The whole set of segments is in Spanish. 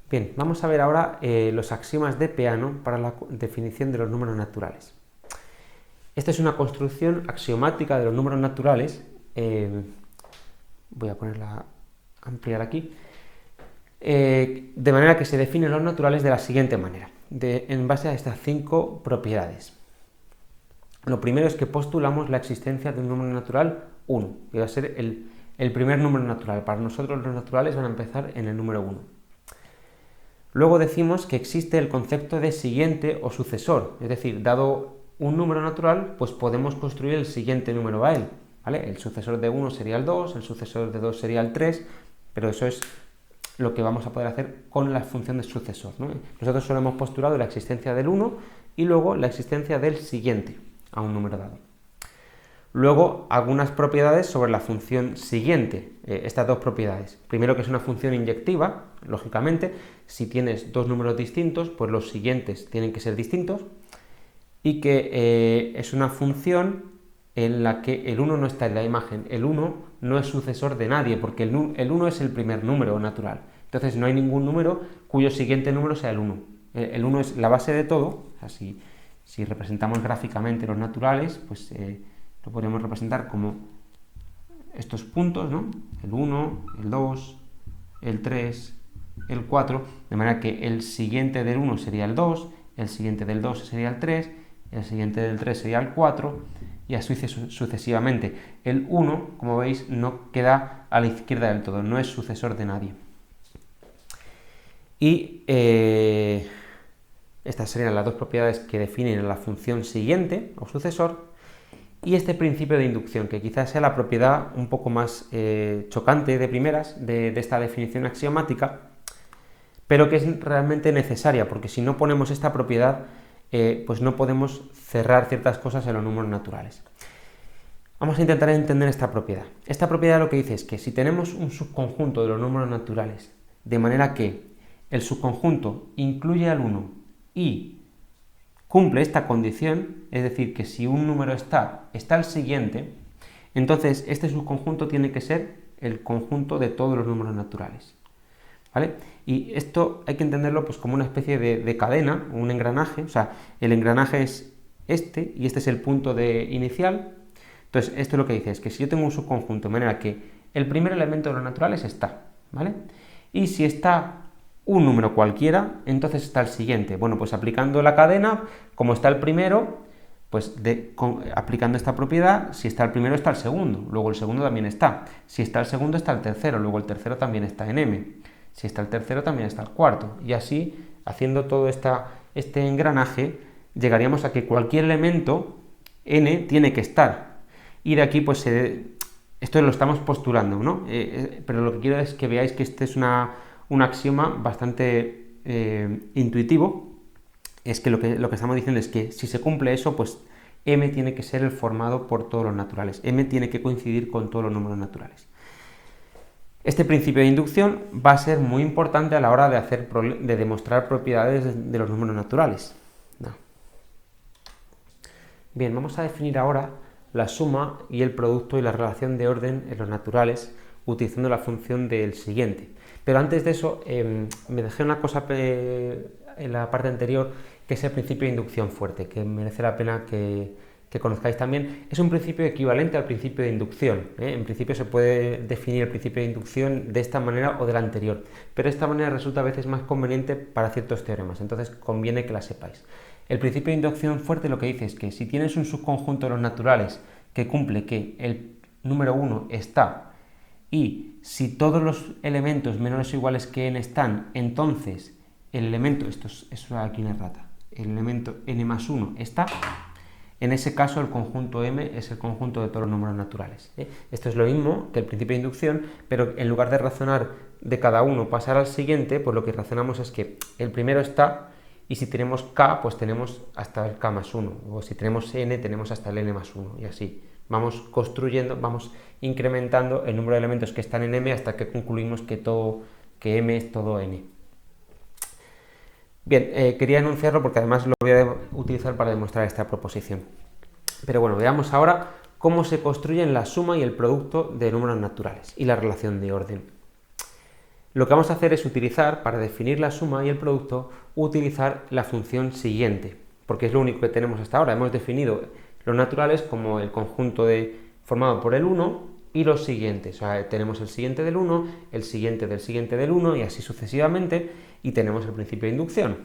Bien, vamos a ver ahora los axiomas de Peano para la definición de los números naturales. Esta es una construcción axiomática de los números naturales. Voy a ponerla, ampliar aquí. De manera que se definen los naturales de la siguiente manera, en base a estas 5 propiedades. Lo primero es que postulamos la existencia de un número natural 1, que va a ser el primer número natural. Para nosotros los naturales van a empezar en el número 1. Luego decimos que existe el concepto de siguiente o sucesor, es decir, dado un número natural, pues podemos construir el siguiente número a él, ¿vale? El sucesor de 1 sería el 2, el sucesor de 2 sería el 3, pero eso es lo que vamos a poder hacer con la función de sucesor, ¿no? Nosotros solo hemos postulado la existencia del 1 y luego la existencia del siguiente a un número dado. Luego, algunas propiedades sobre la función siguiente, estas dos propiedades. Primero, que es una función inyectiva, lógicamente, si tienes dos números distintos, pues los siguientes tienen que ser distintos, y que es una función en la que el 1 no está en la imagen, el 1 no es sucesor de nadie, porque el 1 es el primer número natural, entonces no hay ningún número cuyo siguiente número sea el 1. El 1 es la base de todo, o sea, si representamos gráficamente los naturales, pues lo podríamos representar como estos puntos, ¿no? El 1, el 2, el 3, el 4, de manera que el siguiente del 1 sería el 2, el siguiente del 2 sería el 3, el siguiente del 3 sería el 4, y así sucesivamente. El 1, como veis, no queda a la izquierda del todo, no es sucesor de nadie. Y estas serían las dos propiedades que definen la función siguiente o sucesor. Y este principio de inducción, que quizás sea la propiedad un poco más chocante de primeras de esta definición axiomática, pero que es realmente necesaria, porque si no ponemos esta propiedad, pues no podemos cerrar ciertas cosas en los números naturales. Vamos a intentar entender esta propiedad. Esta propiedad lo que dice es que si tenemos un subconjunto de los números naturales, de manera que el subconjunto incluye al 1 y cumple esta condición, es decir, que si un número está el siguiente, entonces este subconjunto tiene que ser el conjunto de todos los números naturales, ¿vale? Y esto hay que entenderlo pues como una especie de cadena, un engranaje, o sea, el engranaje es este y este es el punto inicial. Entonces, esto lo que dice es que si yo tengo un subconjunto de manera que el primer elemento de los naturales está, ¿vale? Y si está un número cualquiera, entonces está el siguiente. Bueno, pues aplicando la cadena, como está el primero, pues aplicando esta propiedad, si está el primero está el segundo, luego el segundo también está. Si está el segundo está el tercero, luego el tercero también está en M. Si está el tercero también está el cuarto. Y así, haciendo todo este engranaje, llegaríamos a que cualquier elemento n tiene que estar. Y de aquí, pues, esto lo estamos postulando, ¿no? Pero lo que quiero es que veáis que este es un axioma bastante intuitivo. Es que lo que estamos diciendo es que si se cumple eso, pues M tiene que ser el formado por todos los naturales. M tiene que coincidir con todos los números naturales. Este principio de inducción va a ser muy importante a la hora de demostrar propiedades de los números naturales. No. Bien, vamos a definir ahora la suma y el producto y la relación de orden en los naturales utilizando la función del siguiente. Pero antes de eso, me dejé una cosa en la parte anterior, que es el principio de inducción fuerte, que merece la pena que conozcáis también. Es un principio equivalente al principio de inducción. En principio se puede definir el principio de inducción de esta manera o de la anterior, pero de esta manera resulta a veces más conveniente para ciertos teoremas, entonces conviene que la sepáis. El principio de inducción fuerte lo que dice es que si tienes un subconjunto de los naturales que cumple que el número 1 está y si todos los elementos menores o iguales que n están, entonces el elemento, eso aquí no es rata, el elemento n más 1 está, en ese caso el conjunto M es el conjunto de todos los números naturales. Esto es lo mismo que el principio de inducción, pero en lugar de razonar de cada uno pasar al siguiente, pues lo que razonamos es que el primero está, y si tenemos k, pues tenemos hasta el k más 1, o si tenemos n, tenemos hasta el n más 1, y así. Vamos construyendo, vamos incrementando el número de elementos que están en M hasta que concluimos que M es todo n. Bien, quería enunciarlo porque además lo voy a utilizar para demostrar esta proposición. Pero bueno, veamos ahora cómo se construyen la suma y el producto de números naturales y la relación de orden. lo que vamos a hacer es utilizar, para definir la suma y el producto, utilizar la función siguiente, porque es lo único que tenemos hasta ahora. Hemos definido los naturales como el conjunto formado por el 1 y los siguientes. O sea, tenemos el siguiente del 1, el siguiente del 1 y así sucesivamente, y tenemos el principio de inducción.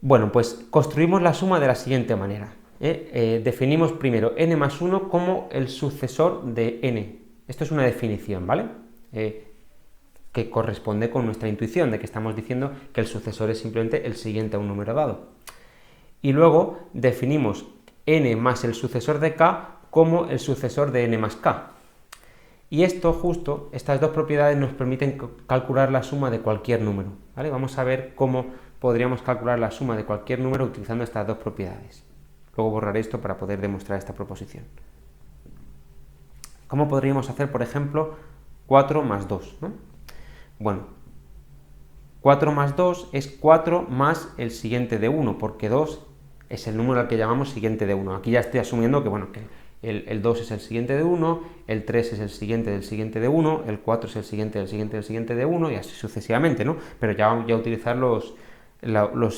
Bueno, pues construimos la suma de la siguiente manera. Definimos primero n más 1 como el sucesor de n. Esto es una definición, ¿vale? Que corresponde con nuestra intuición, de que estamos diciendo que el sucesor es simplemente el siguiente a un número dado. Y luego definimos n más el sucesor de k como el sucesor de n más k. Y estas dos propiedades nos permiten calcular la suma de cualquier número, ¿vale? Vamos a ver cómo podríamos calcular la suma de cualquier número utilizando estas dos propiedades. Luego borraré esto para poder demostrar esta proposición. ¿Cómo podríamos hacer, por ejemplo, 4 más 2, ¿no? Bueno, 4 más 2 es 4 más el siguiente de 1, porque 2 es el número al que llamamos siguiente de 1. Aquí ya estoy asumiendo que, bueno, que el 2 es el siguiente de 1, el 3 es el siguiente del siguiente de 1, el 4 es el siguiente del siguiente del siguiente de 1, y así sucesivamente, ¿no? Pero ya voy a utilizar los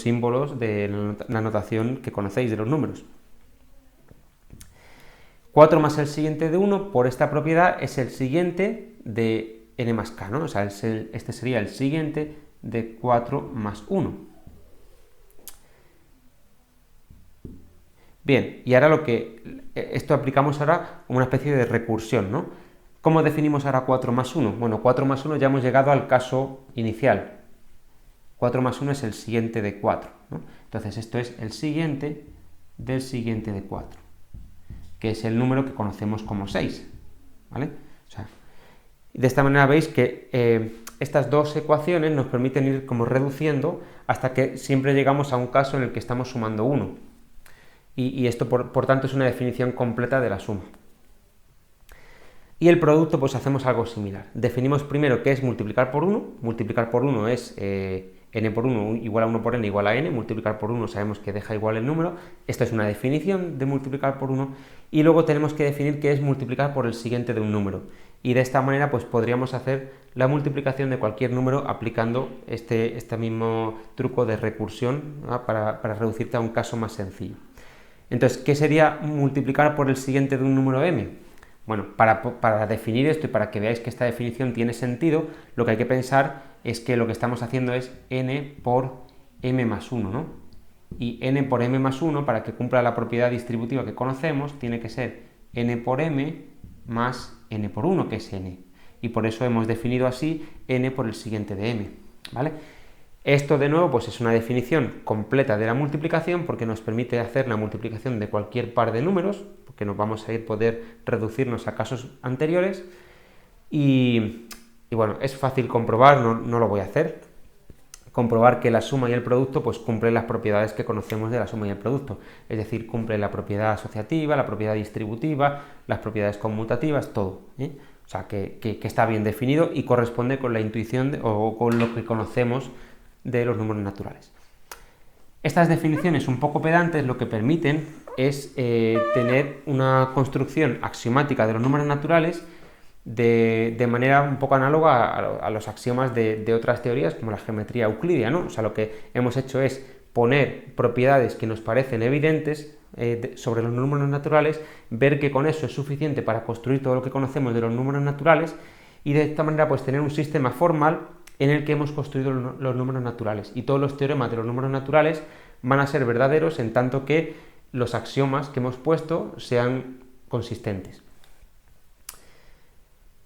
símbolos de la notación que conocéis de los números. 4 más el siguiente de 1, por esta propiedad, es el siguiente de n más k, ¿no? O sea, este sería el siguiente de 4 más 1. Bien, y ahora esto aplicamos ahora como una especie de recursión, ¿no? ¿Cómo definimos ahora 4 más 1? Bueno, 4 más 1 ya hemos llegado al caso inicial. 4 más 1 es el siguiente de 4, ¿no? Entonces esto es el siguiente del siguiente de 4, que es el número que conocemos como 6, ¿vale? O sea, de esta manera veis que estas dos ecuaciones nos permiten ir como reduciendo hasta que siempre llegamos a un caso en el que estamos sumando 1. Y esto, por tanto, es una definición completa de la suma. Y el producto, pues hacemos algo similar. Definimos primero qué es multiplicar por 1. Multiplicar por 1 es n por 1 igual a 1 por n igual a n. Multiplicar por 1 sabemos que deja igual el número. Esto es una definición de multiplicar por 1. Y luego tenemos que definir qué es multiplicar por el siguiente de un número. Y de esta manera, pues podríamos hacer la multiplicación de cualquier número aplicando este mismo truco de recursión, ¿no? para reducirte a un caso más sencillo. Entonces, ¿qué sería multiplicar por el siguiente de un número m? Bueno, para definir esto y para que veáis que esta definición tiene sentido, lo que hay que pensar es que lo que estamos haciendo es n por m más 1, ¿no? Y n por m más 1, para que cumpla la propiedad distributiva que conocemos, tiene que ser n por m más n por 1, que es n. Y por eso hemos definido así n por el siguiente de m, ¿vale? Esto, de nuevo, pues es una definición completa de la multiplicación, porque nos permite hacer la multiplicación de cualquier par de números, porque nos vamos a poder reducirnos a casos anteriores, y bueno, es fácil comprobar, no lo voy a hacer, comprobar que la suma y el producto pues cumplen las propiedades que conocemos de la suma y el producto, es decir, cumple la propiedad asociativa, la propiedad distributiva, las propiedades conmutativas, todo, ¿eh? O sea, que está bien definido y corresponde con la intuición o con lo que conocemos de los números naturales. Estas definiciones un poco pedantes lo que permiten es tener una construcción axiomática de los números naturales de manera un poco análoga a los axiomas de otras teorías como la geometría euclidia, ¿no? O sea, lo que hemos hecho es poner propiedades que nos parecen evidentes sobre los números naturales, ver que con eso es suficiente para construir todo lo que conocemos de los números naturales y de esta manera pues tener un sistema formal en el que hemos construido los números naturales, y todos los teoremas de los números naturales van a ser verdaderos en tanto que los axiomas que hemos puesto sean consistentes.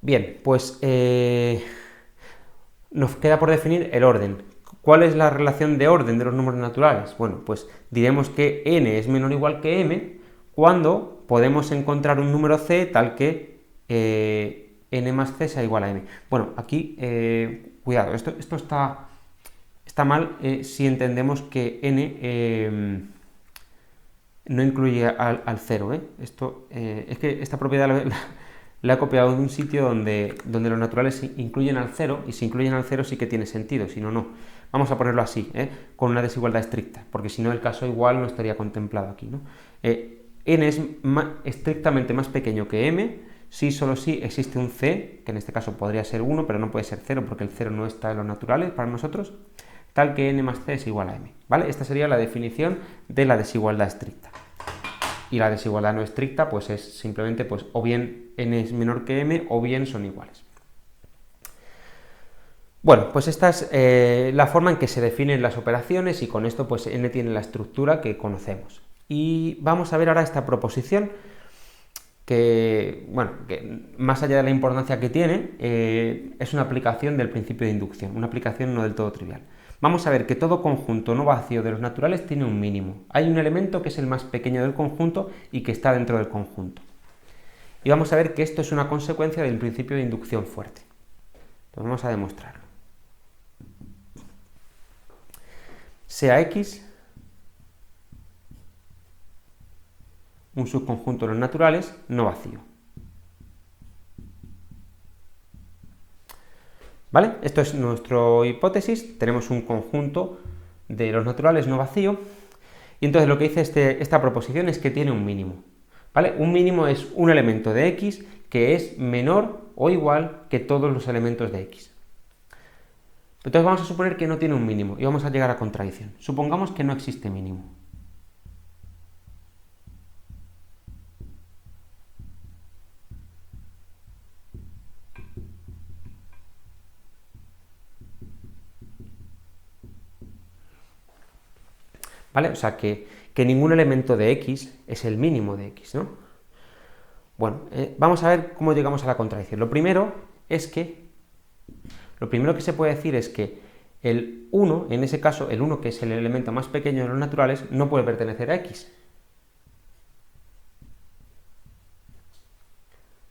Bien, pues nos queda por definir el orden. ¿Cuál es la relación de orden de los números naturales? Bueno, pues diremos que n es menor o igual que m cuando podemos encontrar un número c tal que n más c sea igual a m. Bueno, aquí cuidado, esto está mal si entendemos que n no incluye al 0. Es que esta propiedad la he copiado de un sitio donde los naturales incluyen al 0, y si incluyen al 0 sí que tiene sentido, si no, no. Vamos a ponerlo así, con una desigualdad estricta, porque si no el caso igual no estaría contemplado aquí, ¿no? N es estrictamente más pequeño que m si solo si existe un c, que en este caso podría ser 1, pero no puede ser 0 porque el 0 no está en los naturales para nosotros, tal que n más c es igual a m, ¿vale? Esta sería la definición de la desigualdad estricta. Y la desigualdad no estricta pues es simplemente pues o bien n es menor que m o bien son iguales. Bueno, pues esta es la forma en que se definen las operaciones y con esto pues n tiene la estructura que conocemos. Y vamos a ver ahora esta proposición que, bueno, que más allá de la importancia que tiene, es una aplicación del principio de inducción, una aplicación no del todo trivial. Vamos a ver que todo conjunto no vacío de los naturales tiene un mínimo. Hay un elemento que es el más pequeño del conjunto y que está dentro del conjunto. Y vamos a ver que esto es una consecuencia del principio de inducción fuerte. Entonces vamos a demostrarlo. Sea X un subconjunto de los naturales no vacío. ¿Vale? Esto es nuestra hipótesis. Tenemos un conjunto de los naturales no vacío y entonces lo que dice esta proposición es que tiene un mínimo. ¿Vale? Un mínimo es un elemento de X que es menor o igual que todos los elementos de X. Entonces vamos a suponer que no tiene un mínimo y vamos a llegar a contradicción. Supongamos que no existe mínimo. ¿Vale? O sea, que ningún elemento de X es el mínimo de X, ¿no? Bueno, vamos a ver cómo llegamos a la contradicción. Lo primero que se puede decir es que el 1, en ese caso, el 1, que es el elemento más pequeño de los naturales, no puede pertenecer a X.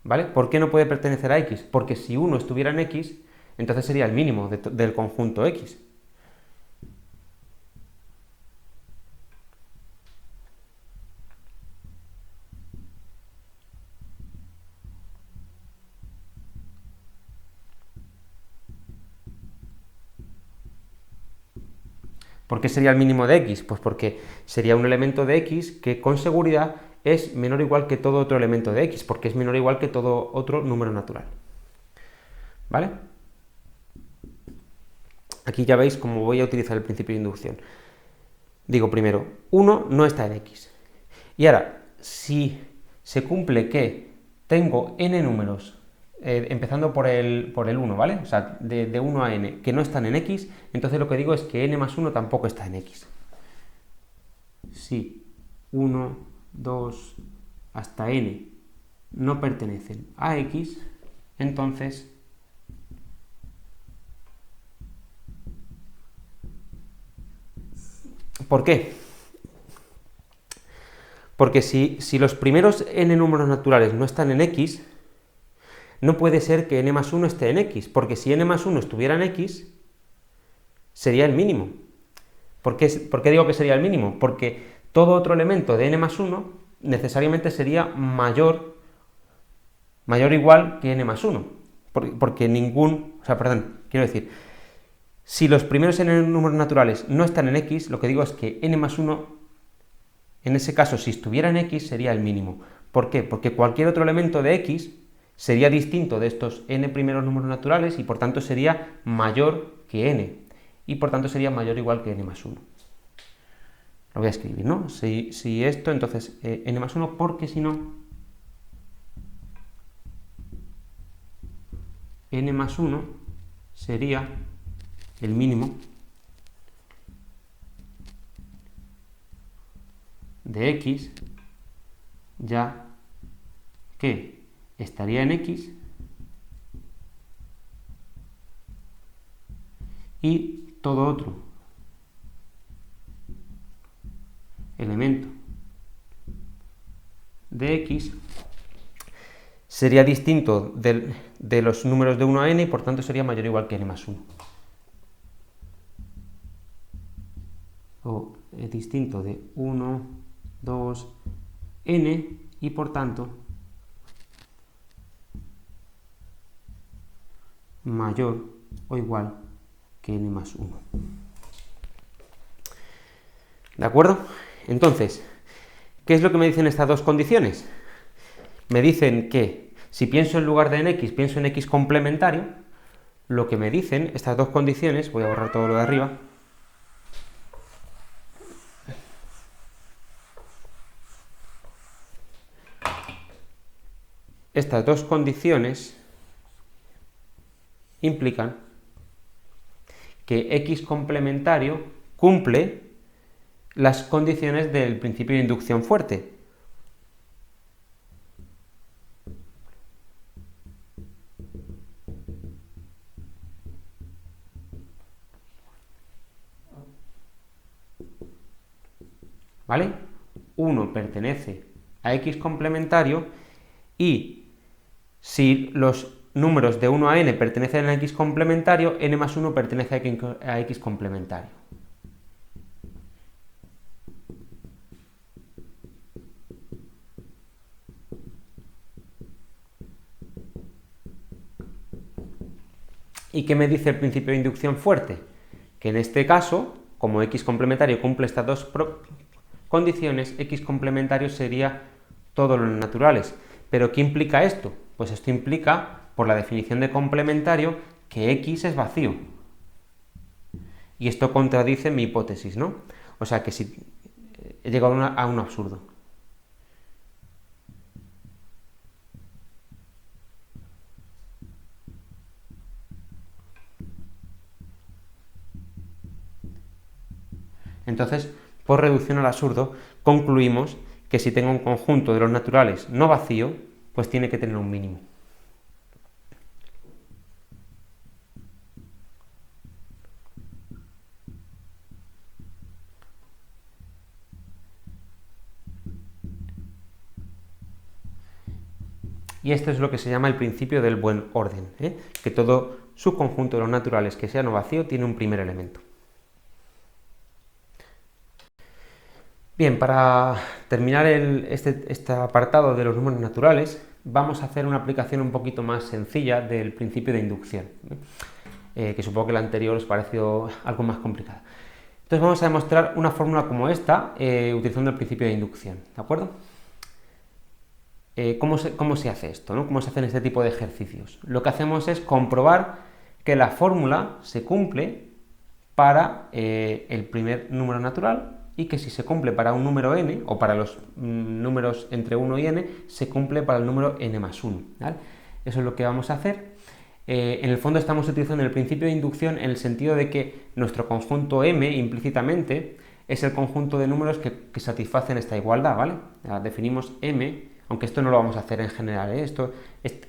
¿Vale? ¿Por qué no puede pertenecer a X? Porque si 1 estuviera en X, entonces sería el mínimo del conjunto X. ¿Por qué sería el mínimo de X? Pues porque sería un elemento de X que con seguridad es menor o igual que todo otro elemento de X, porque es menor o igual que todo otro número natural. ¿Vale? Aquí ya veis cómo voy a utilizar el principio de inducción. Digo primero, 1 no está en X. Y ahora, si se cumple que tengo n números, empezando por el 1, ¿vale? O sea, de 1 a n, que no están en X, entonces lo que digo es que n más 1 tampoco está en X. Si 1, 2, hasta n no pertenecen a X, entonces ¿por qué? Porque si los primeros n números naturales no están en X, no puede ser que n más 1 esté en X, porque si n más 1 estuviera en X, sería el mínimo. ¿Por qué digo que sería el mínimo? Porque todo otro elemento de n más 1 necesariamente sería mayor o igual que n más 1. Porque quiero decir, si los primeros n números naturales no están en X, lo que digo es que n más 1, en ese caso, si estuviera en X, sería el mínimo. ¿Por qué? Porque cualquier otro elemento de X sería distinto de estos n primeros números naturales y por tanto sería mayor que n. Y por tanto sería mayor o igual que n más 1. Lo voy a escribir, ¿no? Si esto, entonces n más 1, porque si no, n más 1 sería el mínimo de X, ya que estaría en X y todo otro elemento de X sería distinto de los números de 1 a n y por tanto sería mayor o igual que n más 1. O distinto de 1, 2, n y por tanto mayor o igual que n más 1. ¿De acuerdo? Entonces, ¿qué es lo que me dicen estas dos condiciones? Me dicen que Si pienso en lugar de en x, pienso en x complementario, lo que me dicen estas dos condiciones, voy a borrar todo lo de arriba, estas dos condiciones implican que x complementario cumple las condiciones del principio de inducción fuerte. ¿Vale? 1 pertenece a x complementario y si los números de 1 a n pertenecen a x complementario, n más 1 pertenece a x complementario. ¿Y qué me dice el principio de inducción fuerte? Que en este caso, como x complementario cumple estas dos condiciones, x complementario sería todos los naturales. ¿Pero qué implica esto? Pues esto implica, por la definición de complementario, que x es vacío. Y esto contradice mi hipótesis, ¿no? O sea que si he llegado a un absurdo. Entonces, por reducción al absurdo, concluimos que si tengo un conjunto de los naturales no vacío, pues tiene que tener un mínimo. Y esto es lo que se llama el principio del buen orden, que todo subconjunto de los naturales que sea no vacío tiene un primer elemento. Bien, para terminar este apartado de los números naturales, vamos a hacer una aplicación un poquito más sencilla del principio de inducción, que supongo que la anterior os pareció algo más complicada. Entonces vamos a demostrar una fórmula como esta, utilizando el principio de inducción, ¿de acuerdo? ¿Cómo se hace esto, ¿no? ¿Cómo se hacen este tipo de ejercicios? Lo que hacemos es comprobar que la fórmula se cumple para el primer número natural y que si se cumple para un número n, o para los números entre 1 y n, se cumple para el número n más 1. ¿Vale? Eso es lo que vamos a hacer. En el fondo estamos utilizando el principio de inducción en el sentido de que nuestro conjunto m, implícitamente, es el conjunto de números que satisfacen esta igualdad, ¿vale? Definimos m, aunque esto no lo vamos a hacer en general, ¿eh?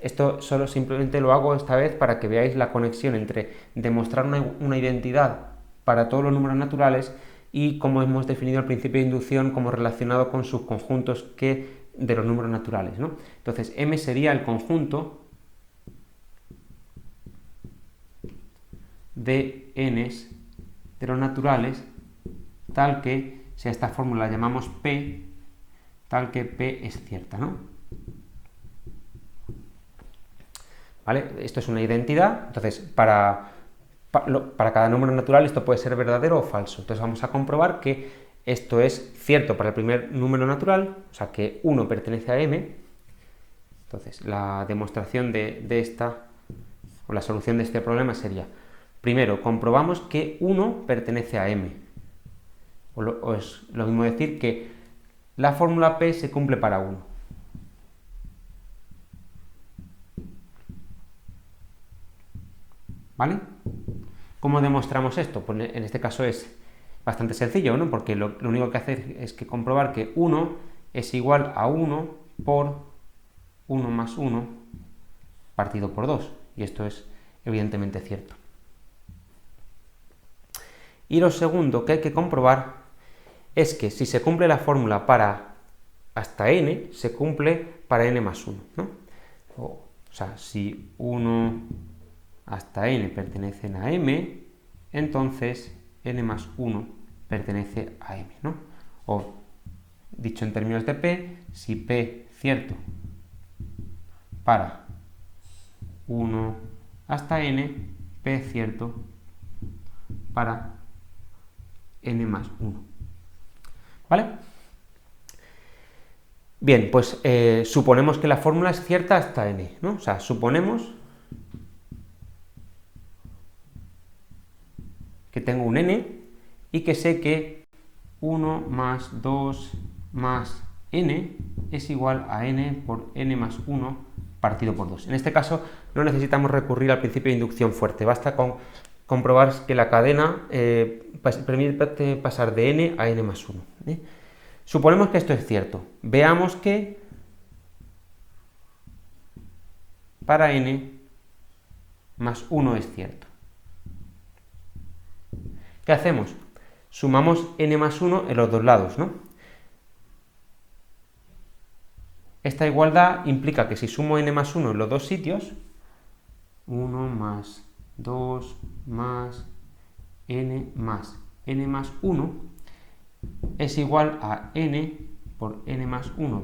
Esto solo simplemente lo hago esta vez para que veáis la conexión entre demostrar una identidad para todos los números naturales y cómo hemos definido el principio de inducción como relacionado con sus conjuntos de los números naturales, ¿no? Entonces, m sería el conjunto de n's de los naturales tal que, si a esta fórmula la llamamos p, tal que p es cierta, ¿no? ¿Vale? Esto es una identidad, entonces para cada número natural esto puede ser verdadero o falso. Entonces vamos a comprobar que esto es cierto para el primer número natural, o sea que 1 pertenece a m. Entonces la demostración de esta, o la solución de este problema sería, primero, comprobamos que 1 pertenece a m. O es lo mismo decir que la fórmula P se cumple para 1. ¿Vale? ¿Cómo demostramos esto? Pues en este caso es bastante sencillo, ¿no? Porque lo único que hacer es que comprobar que 1 es igual a 1 por 1 más 1 partido por 2. Y esto es evidentemente cierto. Y lo segundo que hay que comprobar es que si se cumple la fórmula para hasta n, se cumple para n más 1, ¿no? O sea, si 1 hasta n pertenecen a m, entonces n más 1 pertenece a m, ¿no? O, dicho en términos de p, si p cierto para 1 hasta n, p cierto para n más 1. ¿Vale? Bien, pues suponemos que la fórmula es cierta hasta n, ¿no? O sea, suponemos que tengo un n y que sé que 1 más 2 más n es igual a n por n más 1 partido por 2. En este caso no necesitamos recurrir al principio de inducción fuerte, basta con comprobar que la cadena permite pasar de n a n más 1. Suponemos que esto es cierto. Veamos que para n más 1 es cierto. ¿Qué hacemos? Sumamos n más 1 en los dos lados, ¿no? Esta igualdad implica que si sumo n más 1 en los dos sitios, 1 más 2 más n más 1 es igual a n por n más 1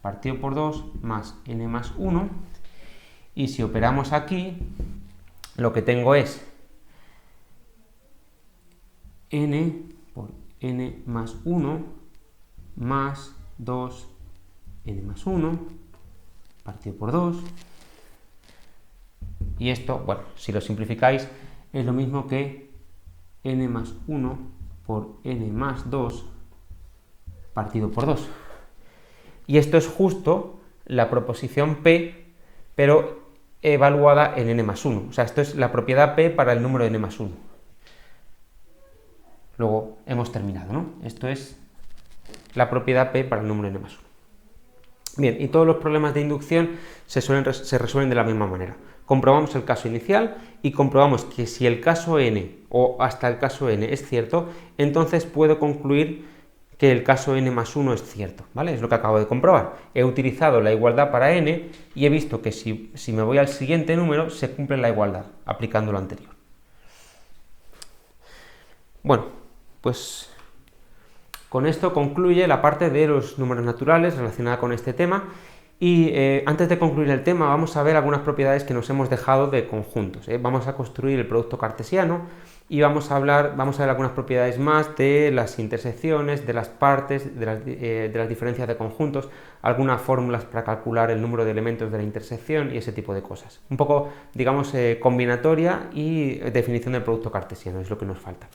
partido por 2 más n más 1, y si operamos aquí, lo que tengo es n por n más 1 más 2 n más 1 partido por 2, y esto, bueno, si lo simplificáis, es lo mismo que n más 1 por n más 2 partido por 2. Y esto es justo la proposición P, pero evaluada en n más 1. O sea, esto es la propiedad P para el número de n más 1. Luego hemos terminado, ¿no? Esto es la propiedad P para el número de n más 1. Bien, y todos los problemas de inducción se resuelven de la misma manera. Comprobamos el caso inicial y comprobamos que si el caso n o hasta el caso n es cierto, entonces puedo concluir que el caso n más 1 es cierto, ¿vale? Es lo que acabo de comprobar. He utilizado la igualdad para n y he visto que si me voy al siguiente número se cumple la igualdad, aplicando lo anterior. Bueno, pues con esto concluye la parte de los números naturales relacionada con este tema, y antes de concluir el tema vamos a ver algunas propiedades que nos hemos dejado de conjuntos. Vamos a construir el producto cartesiano y vamos a ver algunas propiedades más de las intersecciones, de las partes, de las diferencias de conjuntos, algunas fórmulas para calcular el número de elementos de la intersección y ese tipo de cosas. Un poco, digamos, combinatoria y definición del producto cartesiano es lo que nos falta.